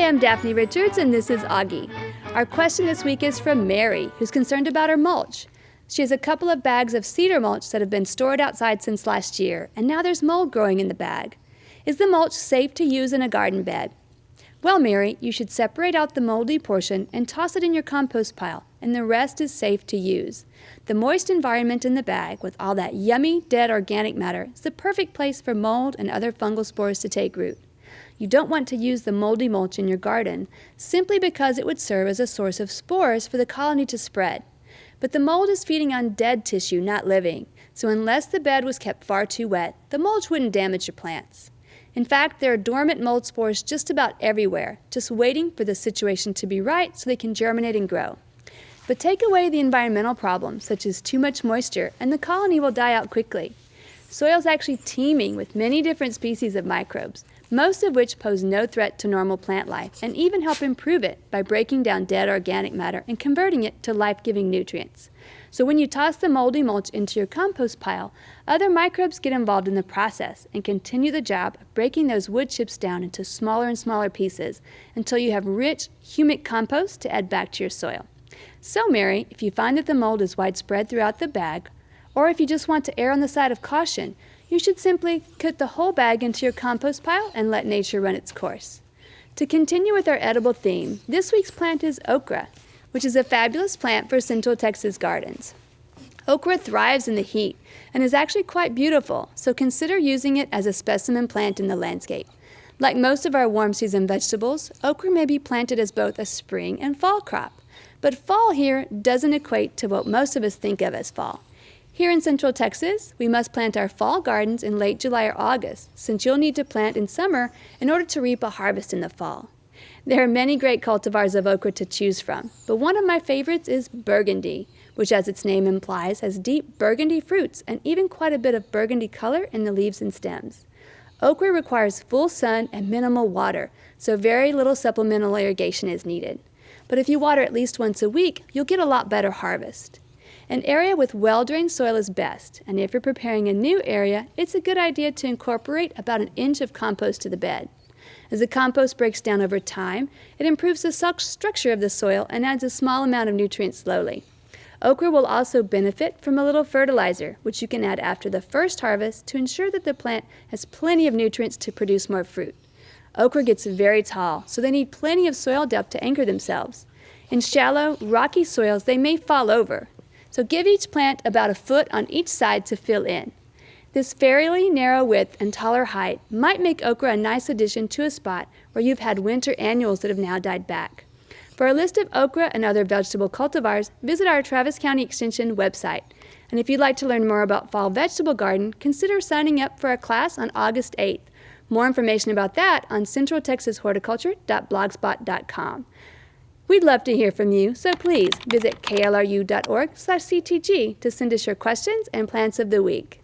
I'm Daphne Richards, and this is Augie. Our question this week is from Mary, who's concerned about her mulch. She has a couple of bags of cedar mulch that have been stored outside since last year, and now there's mold growing in the bag. Is the mulch safe to use in a garden bed? Well, Mary, you should separate out the moldy portion and toss it in your compost pile, and the rest is safe to use. The moist environment in the bag with all that yummy, dead organic matter is the perfect place for mold and other fungal spores to take root. You don't want to use the moldy mulch in your garden simply because it would serve as a source of spores for the colony to spread. But the mold is feeding on dead tissue, not living, so unless the bed was kept far too wet, the mulch wouldn't damage your plants. In fact, there are dormant mold spores just about everywhere, just waiting for the situation to be right so they can germinate and grow. But take away the environmental problems, such as too much moisture, and the colony will die out quickly. Soil is actually teeming with many different species of microbes, most of which pose no threat to normal plant life and even help improve it by breaking down dead organic matter and converting it to life-giving nutrients. So when you toss the moldy mulch into your compost pile, other microbes get involved in the process and continue the job of breaking those wood chips down into smaller and smaller pieces until you have rich, humic compost to add back to your soil. So Mary, if you find that the mold is widespread throughout the bag, or if you just want to err on the side of caution, you should simply put the whole bag into your compost pile and let nature run its course. To continue with our edible theme, this week's plant is okra, which is a fabulous plant for Central Texas gardens. Okra thrives in the heat and is actually quite beautiful, so consider using it as a specimen plant in the landscape. Like most of our warm season vegetables, okra may be planted as both a spring and fall crop. But fall here doesn't equate to what most of us think of as fall. Here in Central Texas, we must plant our fall gardens in late July or August, since you'll need to plant in summer in order to reap a harvest in the fall. There are many great cultivars of okra to choose from, but one of my favorites is burgundy, which as its name implies has deep burgundy fruits and even quite a bit of burgundy color in the leaves and stems. Okra requires full sun and minimal water, so very little supplemental irrigation is needed. But if you water at least once a week, you'll get a lot better harvest. An area with well-drained soil is best, and if you're preparing a new area, it's a good idea to incorporate about an inch of compost to the bed. As the compost breaks down over time, it improves the structure of the soil and adds a small amount of nutrients slowly. Okra will also benefit from a little fertilizer, which you can add after the first harvest to ensure that the plant has plenty of nutrients to produce more fruit. Okra gets very tall, so they need plenty of soil depth to anchor themselves. In shallow, rocky soils, they may fall over. So give each plant about a foot on each side to fill in. This fairly narrow width and taller height might make okra a nice addition to a spot where you've had winter annuals that have now died back. For a list of okra and other vegetable cultivars, visit our Travis County Extension website. And if you'd like to learn more about fall vegetable garden, consider signing up for a class on August 8th. More information about that on centraltexashorticulture.blogspot.com. We'd love to hear from you, so please visit klru.org/ctg to send us your questions and plants of the week.